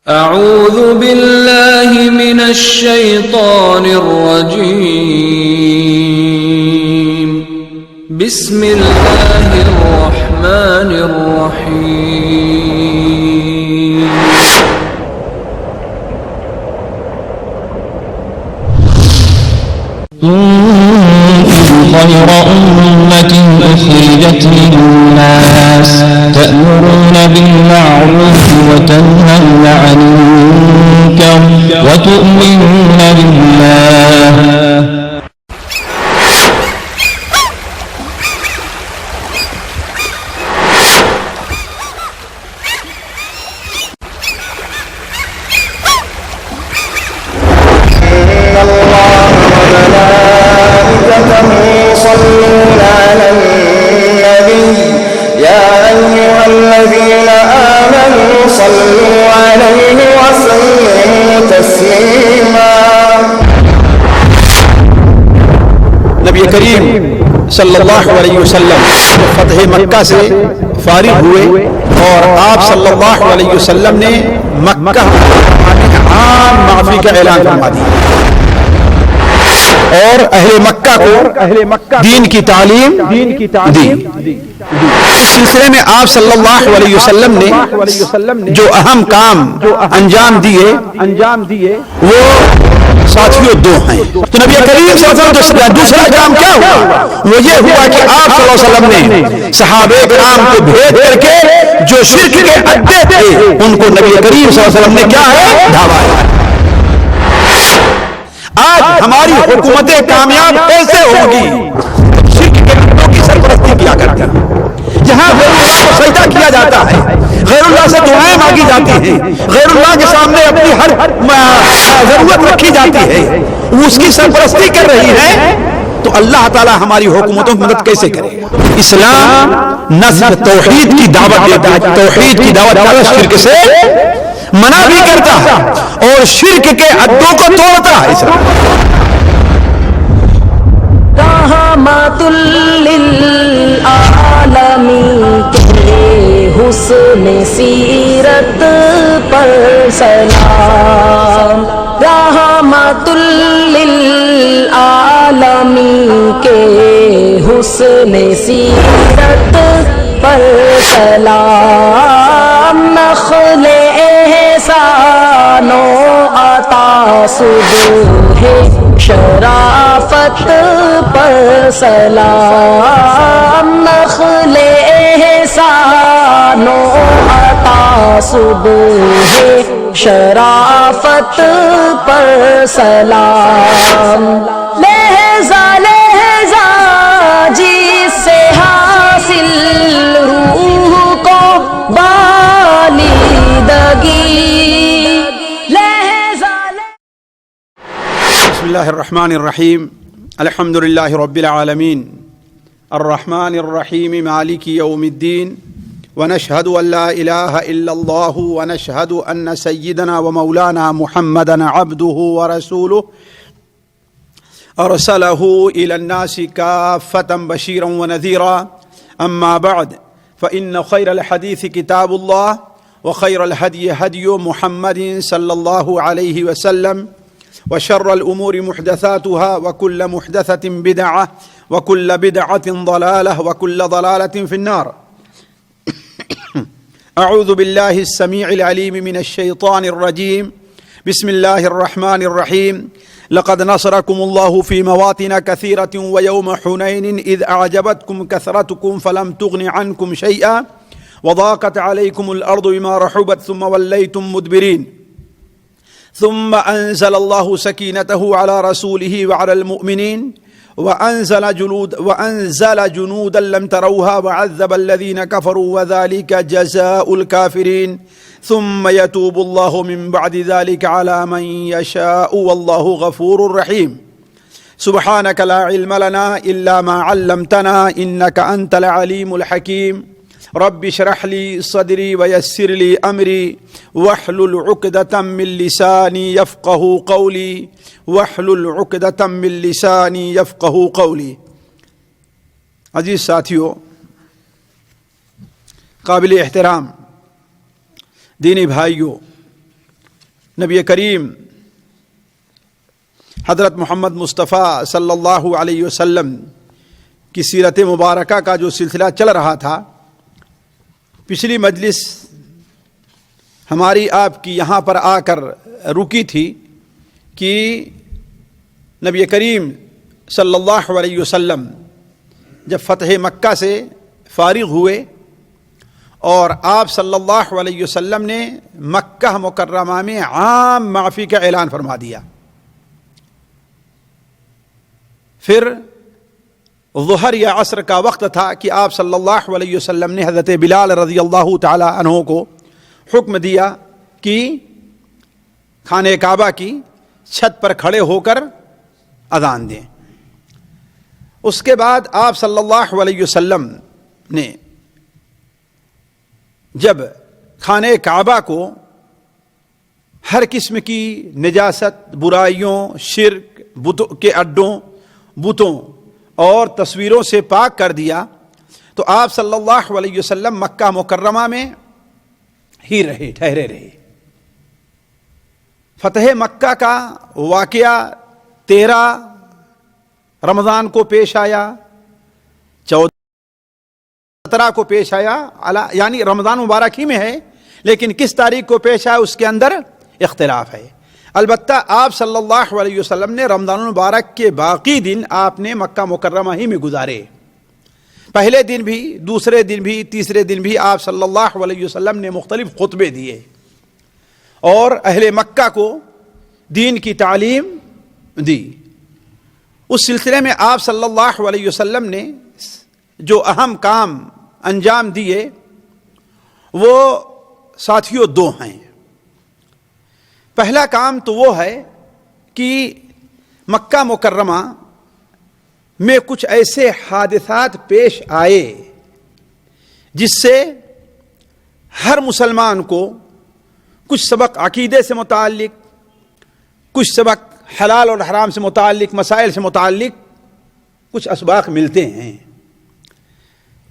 أعوذ بالله من الشيطان الرجيم. بسم الله الرحمن الرحيم. خير أمة أخرجت للناس تأمرون بالمعروف وتنهون عن المنكر وتؤمنون بالله. يصلون على النبي يا أيها الذين آمنوا صلوا عليه وسلموا تسليما. نبی کریم صلی اللہ علیہ وسلم فتح مکہ سے فارغ ہوئے اور آپ صلی اللہ علیہ وسلم نے مکہ عام معافی کا اعلان فرما دیا اور اہل مکہ کو دین کی تعلیم دی. اس سلسلے میں آپ صلی اللہ علیہ وسلم نے جو اہم کام انجام دیے وہ ساتھیوں دو ہیں. تو نبی کریم صلی اللہ علیہ وسلم دوسرا کام کیا ہوا؟ وہ یہ ہوا کہ آپ صلی اللہ علیہ وسلم نے صحابہ کرام کو بھیج کر کے جو شرک کے اڈے تھے ان کو نبی کریم صلی اللہ علیہ وسلم نے کیا ہے دعوایا. آج ہماری حکومتیں کامیاب کیسے ہوگی؟ شرک کے اڈوں کی سرپرستی کیا کرتی ہے. جہاں غیر اللہ کو سجدہ کیا جاتا ہے، غیر اللہ سے دعائیں مانگی جاتی ہیں، غیر اللہ کے سامنے اپنی ہر ضرورت رکھی جاتی ہے، اس کی سرپرستی کر رہی ہے، تو اللہ تعالی ہماری حکومتوں کی مدد کیسے کرے؟ اسلام نہ صرف توحید کی دعوت دیتا ہے، توحید کی دعوت شرک سے منع بھی کرتا ہے اور شرک کے اڈوں کو توڑتا ہے. اسلام رحمت للعالمین کے حسن سیرت پر سلام. رحمت للعالمین کے حسن سیرت پر سلام. نخل احسان و عطا صبح شرافت پر سلام. نخل احسان و عطا صبح شرافت پر سلام. لہجہ لہجہ جس سے حاصل روح کو بالیدگی. بسم اللہ الرحمن الرحیم. الحمد للہ رب العالمین الرحمن الرحیم مالک یوم الدین ونشهد ان لا الہ الا اللہ ونشهد ان سیدنا ومولانا محمدا عبده ورسوله ارسلہ الى الناس کافة بشیرا ونذیرا. اما بعد فإن خیر الحدیث کتاب اللہ وخیر الهدی هدی محمد صلی اللہ علیہ وسلم وشر الأمور محدثاتها وكل محدثة بدعة وكل بدعة ضلالة وكل ضلالة في النار. أعوذ بالله السميع العليم من الشيطان الرجيم. بسم الله الرحمن الرحيم. لقد نصركم الله في مواطن كثيرة ويوم حنين إذ أعجبتكم كثرتكم فلم تغن عنكم شيئا وضاقت عليكم الأرض بما رحبت ثم وليتم مدبرين. ثم أنزل الله سكينته على رسوله وعلى المؤمنين وأنزل جنودا لم تروها وعذب الذين كفروا وذلك جزاء الكافرين. ثم يتوب الله من بعد ذلك على من يشاء والله غفور رحيم. سبحانك لا علم لنا إلا ما علمتنا إنك أنت العليم الحكيم. رب اشرح لي صدري ويسر لي أمري واحلل عقدة من لساني يفقهوا قولي واحلل عقدة من لساني يفقهوا قولي. عزیز ساتھیو، قابل احترام دینی بھائیوں، نبی کریم حضرت محمد مصطفیٰ صلی اللہ علیہ وسلم کی سیرت مبارکہ کا جو سلسلہ چل رہا تھا، پچھلی مجلس ہماری آپ کی یہاں پر آ کر رکی تھی کہ نبی کریم صلی اللہ علیہ وسلم جب فتح مکہ سے فارغ ہوئے اور آپ صلی اللہ علیہ وسلم نے مکہ مکرمہ میں عام معافی کا اعلان فرما دیا. پھر ظہر یا عصر کا وقت تھا کہ آپ صلی اللہ علیہ وسلم نے حضرت بلال رضی اللہ تعالی عنہ کو حکم دیا کہ خانہ کعبہ کی چھت پر کھڑے ہو کر اذان دیں. اس کے بعد آپ صلی اللہ علیہ وسلم نے جب خانہ کعبہ کو ہر قسم کی نجاست، برائیوں، شرک، بتوں کے اڈوں، بتوں اور تصویروں سے پاک کر دیا تو آپ صلی اللہ علیہ وسلم مکہ مکرمہ میں ہی رہے، ٹھہرے رہے. فتح مکہ کا واقعہ 13 رمضان کو پیش آیا، 17 کو پیش آیا، یعنی رمضان مبارک ہی میں ہے، لیکن کس تاریخ کو پیش آیا اس کے اندر اختلاف ہے. البتہ آپ صلی اللہ علیہ وسلم نے رمضان المبارک کے باقی دن آپ نے مکہ مکرمہ ہی میں گزارے. پہلے دن بھی، دوسرے دن بھی، تیسرے دن بھی آپ صلی اللہ علیہ وسلم نے مختلف خطبے دیے اور اہل مکہ کو دین کی تعلیم دی. اس سلسلے میں آپ صلی اللہ علیہ وسلم نے جو اہم کام انجام دیے وہ ساتھیوں 2 ہیں. پہلا کام تو وہ ہے کہ مکہ مکرمہ میں کچھ ایسے حادثات پیش آئے جس سے ہر مسلمان کو کچھ سبق عقیدے سے متعلق، کچھ سبق حلال اور حرام سے متعلق، مسائل سے متعلق کچھ اسباق ملتے ہیں.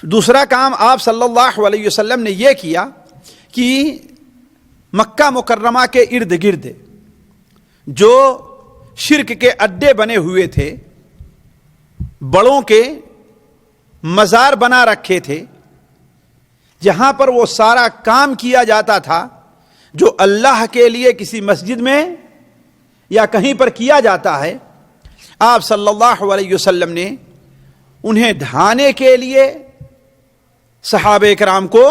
دوسرا کام آپ صلی اللہ علیہ وسلم نے یہ کیا کہ مکہ مکرمہ کے ارد گرد جو شرک کے اڈے بنے ہوئے تھے، بڑوں کے مزار بنا رکھے تھے، جہاں پر وہ سارا کام کیا جاتا تھا جو اللہ کے لیے کسی مسجد میں یا کہیں پر کیا جاتا ہے، آپ صلی اللہ علیہ وسلم نے انہیں ڈھانے کے لیے صحابہ کرام کو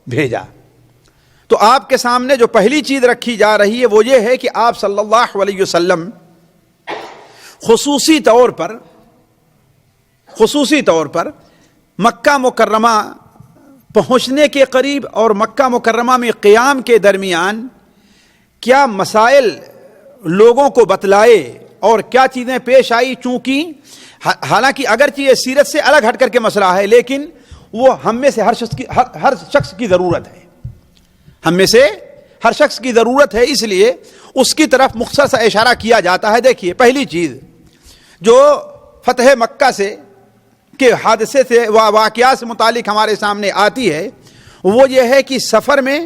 بھیجا. تو آپ کے سامنے جو پہلی چیز رکھی جا رہی ہے وہ یہ ہے کہ آپ صلی اللہ علیہ وسلم خصوصی طور پر مکہ مکرمہ پہنچنے کے قریب اور مکہ مکرمہ میں قیام کے درمیان کیا مسائل لوگوں کو بتلائے اور کیا چیزیں پیش آئی. چونکہ حالانکہ اگرچہ یہ سیرت سے الگ ہٹ کر کے مسئلہ ہے، لیکن وہ ہم میں سے ہر شخص کی ضرورت ہے، ہم میں سے ہر شخص کی ضرورت ہے، اس لیے اس کی طرف مختصر سا اشارہ کیا جاتا ہے. دیکھیے، پہلی چیز جو فتح مکہ سے کے حادثے سے واقعات سے متعلق ہمارے سامنے آتی ہے وہ یہ ہے کہ سفر میں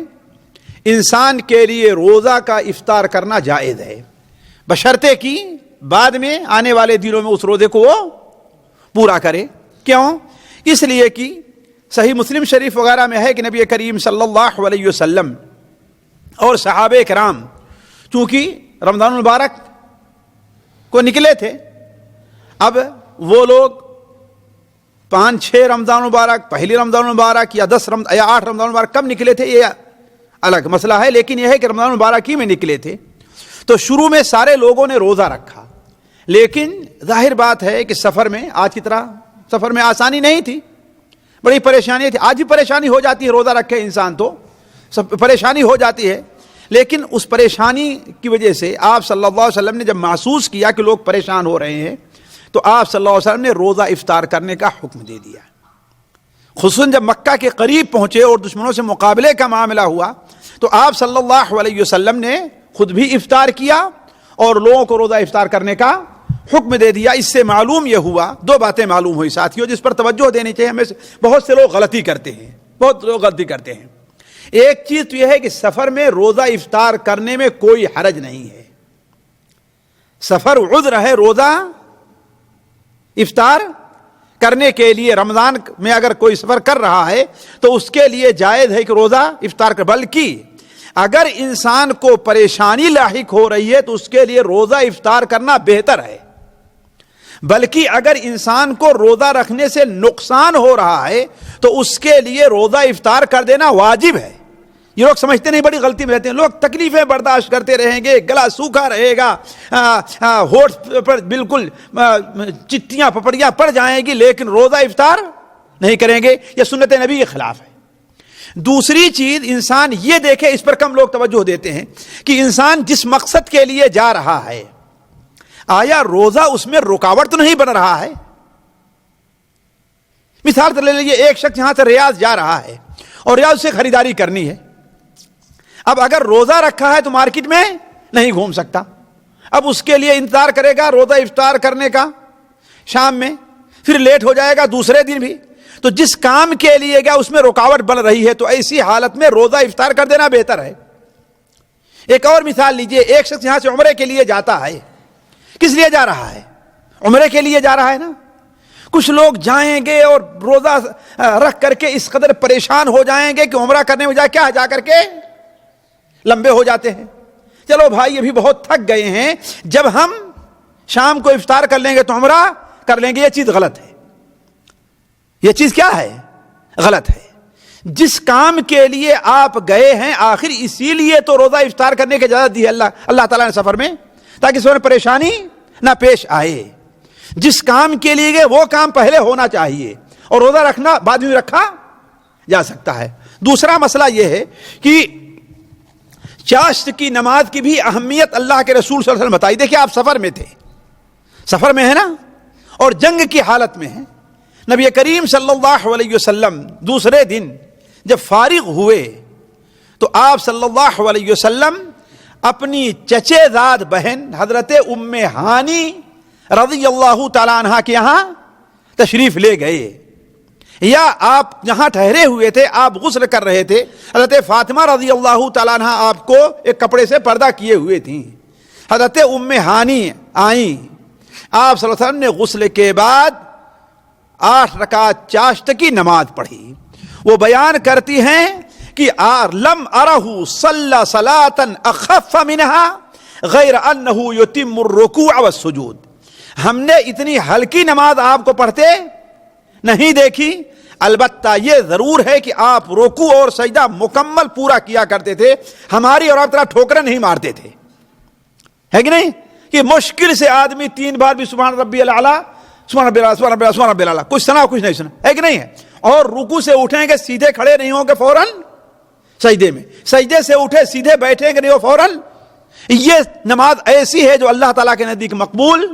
انسان کے لیے روزہ کا افطار کرنا جائز ہے، بشرطے کہ بعد میں آنے والے دنوں میں اس روزے کو وہ پورا کرے. کیوں؟ اس لیے کہ صحیح مسلم شریف وغیرہ میں ہے کہ نبی کریم صلی اللہ علیہ وسلم اور صحابہ کرام چونکہ رمضان المبارک کو نکلے تھے، اب وہ لوگ 5-6 رمضان المبارک، پہلی رمضان المبارک یا 10 یا 8 رمضان المبارک کب نکلے تھے یہ الگ مسئلہ ہے، لیکن یہ ہے کہ رمضان المبارک ہی میں نکلے تھے. تو شروع میں سارے لوگوں نے روزہ رکھا، لیکن ظاہر بات ہے کہ سفر میں آج کی طرح سفر میں آسانی نہیں تھی، بڑی پریشانی تھی. آج بھی پریشانی ہو جاتی ہے، روزہ رکھے انسان تو سب پریشانی ہو جاتی ہے، لیکن اس پریشانی کی وجہ سے آپ صلی اللہ علیہ وسلم نے جب محسوس کیا کہ لوگ پریشان ہو رہے ہیں تو آپ صلی اللہ علیہ وسلم نے روزہ افطار کرنے کا حکم دے دیا. خصوصاً جب مکہ کے قریب پہنچے اور دشمنوں سے مقابلے کا معاملہ ہوا تو آپ صلی اللہ علیہ وسلم نے خود بھی افطار کیا اور لوگوں کو روزہ افطار کرنے کا حکم دے دیا. اس سے معلوم یہ ہوا، 2 باتیں معلوم ہوئی ساتھیوں جس پر توجہ دینی چاہیے. ہمیں بہت سے لوگ غلطی کرتے ہیں، ایک چیز تو یہ ہے کہ سفر میں روزہ افطار کرنے میں کوئی حرج نہیں ہے، سفر عذر ہے، روزہ افطار کرنے کے لیے رمضان میں اگر کوئی سفر کر رہا ہے تو اس کے لیے جائز ہے کہ روزہ افطار کر، بلکہ اگر انسان کو پریشانی لاحق ہو رہی ہے تو اس کے لیے روزہ افطار کرنا بہتر ہے، بلکہ اگر انسان کو روزہ رکھنے سے نقصان ہو رہا ہے تو اس کے لیے روزہ افطار کر دینا واجب ہے۔ یہ لوگ سمجھتے نہیں، بڑی غلطی میں رہتے ہیں لوگ، تکلیفیں برداشت کرتے رہیں گے، گلا سوکھا رہے گا، ہونٹ پر بالکل چٹیاں پپڑیاں پڑ جائیں گی، لیکن روزہ افطار نہیں کریں گے، یہ سنت نبی کے خلاف ہے۔ دوسری چیز انسان یہ دیکھے، اس پر کم لوگ توجہ دیتے ہیں کہ انسان جس مقصد کے لیے جا رہا ہے آیا روزہ اس میں رکاوٹ تو نہیں بن رہا ہے؟ مثال لے لیجیے، ایک شخص یہاں سے ریاض جا رہا ہے اور ریاض سے خریداری کرنی ہے، اب اگر روزہ رکھا ہے تو مارکیٹ میں نہیں گھوم سکتا، اب اس کے لیے انتظار کرے گا روزہ افطار کرنے کا شام میں، پھر لیٹ ہو جائے گا دوسرے دن بھی، تو جس کام کے لیے گیا اس میں رکاوٹ بن رہی ہے، تو ایسی حالت میں روزہ افطار کر دینا بہتر ہے۔ ایک اور مثال لیجئے، ایک شخص یہاں سے عمرے کے لیے جاتا ہے، کس لیے جا رہا ہے؟ عمرے کے لیے جا رہا ہے نا۔ کچھ لوگ جائیں گے اور روزہ رکھ کر کے اس قدر پریشان ہو جائیں گے کہ عمرہ کرنے میں جا کر کے لمبے ہو جاتے ہیں۔ چلو بھائی ابھی بہت تھک گئے ہیں، جب ہم شام کو افطار کر لیں گے تو عمرہ کر لیں گے، یہ چیز غلط ہے۔ یہ چیز کیا ہے؟ غلط ہے۔ جس کام کے لیے آپ گئے ہیں آخر اسی لیے تو روزہ افطار کرنے کی اجازت دی ہے اللہ تعالیٰ نے سفر میں، تاکہ اس میں پریشانی نہ پیش آئے۔ جس کام کے لیے گئے وہ کام پہلے ہونا چاہیے، اور روزہ رکھنا بعد میں رکھا جا سکتا ہے۔ دوسرا مسئلہ یہ ہے کہ چاشت کی نماز کی بھی اہمیت اللہ کے رسول صلی اللہ علیہ وسلم بتائی۔ دیکھیں آپ سفر میں تھے، سفر میں ہے نا، اور جنگ کی حالت میں ہیں، نبی کریم صلی اللہ علیہ وسلم دوسرے دن جب فارغ ہوئے تو آپ صلی اللہ علیہ وسلم اپنی چچے زاد بہن حضرت ام ہانی رضی اللہ تعالیٰ عنہ کے یہاں تشریف لے گئے، یا آپ جہاں ٹھہرے ہوئے تھے آپ غسل کر رہے تھے، حضرت فاطمہ رضی اللہ تعالیٰ عنہ آپ کو ایک کپڑے سے پردہ کیے ہوئے تھیں، حضرت ام ہانی آئیں، آپ صلی اللہ علیہ وسلم نے غسل کے بعد 8 رکعت چاشت کی نماز پڑھی۔ وہ بیان کرتی ہیں کہ لم ارہ صلی صلاۃ اخف منها غیر انہ یتم الرکوع والسجود، ہم نے اتنی ہلکی نماز آپ کو پڑھتے نہیں دیکھی، البتہ یہ ضرور ہے کہ آپ رکوع اور سجدہ مکمل پورا کیا کرتے تھے، ہماری اور آپ طرح ٹھوکریں نہیں مارتے تھے، ہے کہ نہیں؟ کہ مشکل سے آدمی 3 بار بھی سبحان ربی الاعلیٰ سبحان ربی الاعلیٰ سبحان ربی الاعلیٰ سبحان ربی الاعلیٰ کچھ سنا کچھ نہیں سنا، ہے کہ نہیں ہے؟ اور رکوع سے اٹھیں گے سیدھے کھڑے نہیں ہوں گے فوراً سجدے میں، سجدے سے اٹھے سیدھے بیٹھیں گے نہیں ہو فوراً، یہ نماز ایسی ہے جو اللہ تعالیٰ کے نزدیک مقبول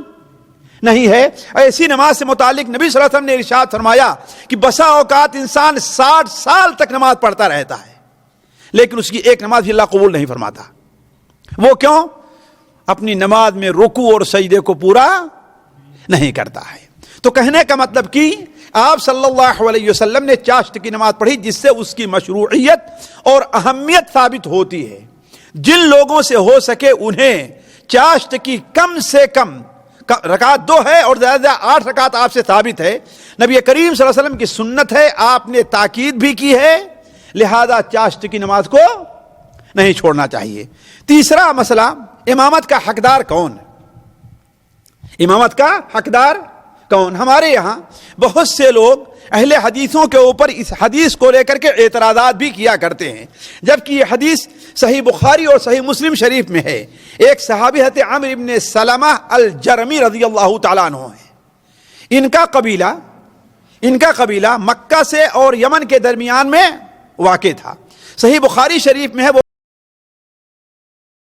نہیں ہے۔ ایسی نماز سے متعلق نبی صلی اللہ علیہ وسلم نے ارشاد فرمایا کہ بسا اوقات انسان 60 سال تک نماز پڑھتا رہتا ہے لیکن اس کی ایک نماز بھی اللہ قبول نہیں فرماتا۔ وہ کیوں؟ اپنی نماز میں رکوع اور سجدے کو پورا نہیں کرتا ہے۔ تو کہنے کا مطلب کہ آپ صلی اللہ علیہ وسلم نے چاشت کی نماز پڑھی، جس سے اس کی مشروعیت اور اہمیت ثابت ہوتی ہے۔ جن لوگوں سے ہو سکے انہیں چاشت کی کم سے کم رکعت 2 ہے اور زیادہ 8 رکعت آپ سے ثابت ہے، نبی کریم صلی اللہ علیہ وسلم کی سنت ہے، آپ نے تاکید بھی کی ہے، لہذا چاشت کی نماز کو نہیں چھوڑنا چاہیے۔ تیسرا مسئلہ، امامت کا حقدار کون؟ امامت کا حقدار کون؟ ہمارے یہاں بہت سے لوگ اہل حدیثوں کے اوپر اس حدیث کو لے کر کے اعتراضات بھی کیا کرتے ہیں، جبکہ یہ حدیث صحیح بخاری اور صحیح مسلم شریف میں ہے۔ ایک صحابی حضرت عمرو بن سلمہ الجرمی رضی اللہ تعالیٰ عنہ ہے، ان کا قبیلہ مکہ سے اور یمن کے درمیان میں واقع تھا۔ صحیح بخاری شریف میں ہے، وہ